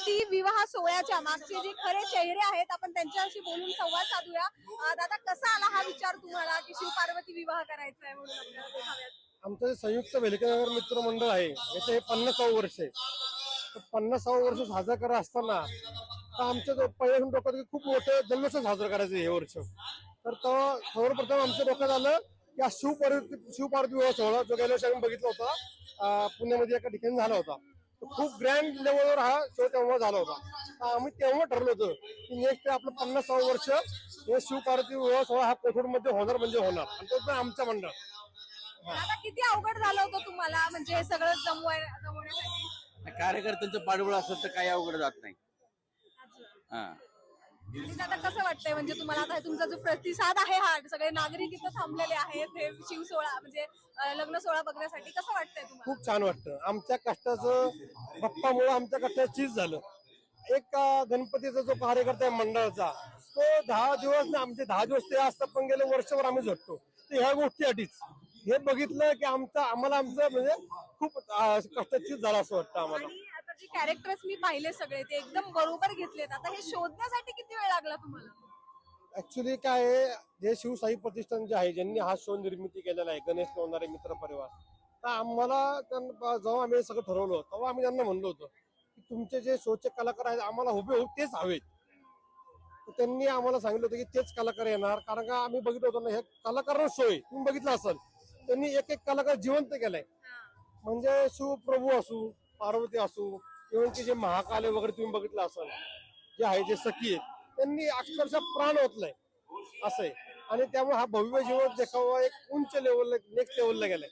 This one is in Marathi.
पार्वती विवाह सोहळ्याच्या मागचे जे खरे चेहरे आहेत आपण त्यांच्याशी बोलून संवाद साधूया. दादा, कसा आला हा विचार तुम्हाला की शिव पार्वती विवाह करायचा आहे म्हणून आपल्याला देखाव्यात? आमचं जे संयुक्त भेलकेनगर मित्र मंडळ आहे याचं हे 50वे वर्ष आहे. तर 50वे वर्ष साजरा करत असताना तर आमच्या पहिल्यापासून डोक्यात की खूप मोठं जल्लोष साजरा करायचं हे वर्ष. तर सर्वप्रथम आमच्या डोक्यात आलं की हा शिवपार्वती विवाह सोहळा जो गेल्या वर्षी आम्ही बघितला होता पुण्यामध्ये एका ठिकाणी झाला होता. खूप ग्रँड लेवलवर हा शो तेव्हा झाला होता. तर आम्ही तेव्हा ठरलो होतं की नेक्स्ट आपलं 50वे वर्ष हे शिवपार्वती विवाह सोहळा हा कोथरूडमध्ये होणार म्हणजे होणार, आणि तो पण आमचा मंडळ. दादा, किती अवघड झालं होतं तुम्हाला म्हणजे हे सगळं जमवण्यासाठी? कार्यकर्त्यांचं पाठबळ असेल तर काही अवघड जात नाही. हा. आणि दादा, कसं वाटतंय म्हणजे तुम्हाला आता तुमचा जो प्रतिसाद आहे हा सगळे नागरिक इथं थांबलेले आहेत हे शिव सोहळा म्हणजे लग्न सोहळा बघण्यासाठी, कसं वाटतंय तुम्हाला? खूप छान वाटतं. आमच्या कष्टाचं बाप्पामुळे आमच्या कष्टाचं चीज झालं. एक गणपतीचा जो कार्यकर्ता आहे मंडळाचा, तो 10 दिवस ना आमचे 10 दिवस ते असतात, पण गेले वर्षभर आम्ही झटतो. तर ह्या गोष्टीसाठीच हे बघितलं की आम्हाला म्हणजे खूप कष्टाचं चीज झालं असं वाटतं आम्हाला. आणि आता जे कॅरेक्टर्स मी पाहिले सगळे ते एकदम बरोबर घेतलेत. आता हे शोधण्यासाठी किती वेळ लागला तुम्हाला? ऍक्च्युली काय आहे, जे शिवसाई प्रतिष्ठान जे आहे ज्यांनी हा शो निर्मिती केलेला आहे, गणेश लोणारे मित्र परिवार, तर आम्हाला जेव्हा आम्ही सगळं ठरवलं तेव्हा आम्ही त्यांना म्हणलो होतो की तुमचे जे शोचे कलाकार आहेत आम्हाला हुबेहूब तेच हवेत. तर त्यांनी आम्हाला सांगितलं होतं की तेच कलाकार येणार, कारण का आम्ही बघितलं होतं ना हे कलाकार शो आहे, तुम्ही बघितलं असेल त्यांनी एक एक कलाकार जिवंत केलाय. म्हणजे शिवप्रभू असू, पार्वती असू, इव्हन की जे महाकाल वगैरे तुम्ही बघितलं असेल जे आहे जे सखी आहेत त्यांनी अक्षरशः प्राण ओतलाय असं आहे. आणि त्यामुळे हा भव्य जीवन देखावा एक उंच लेवलला नेक्स्ट लेवलला गेलाय.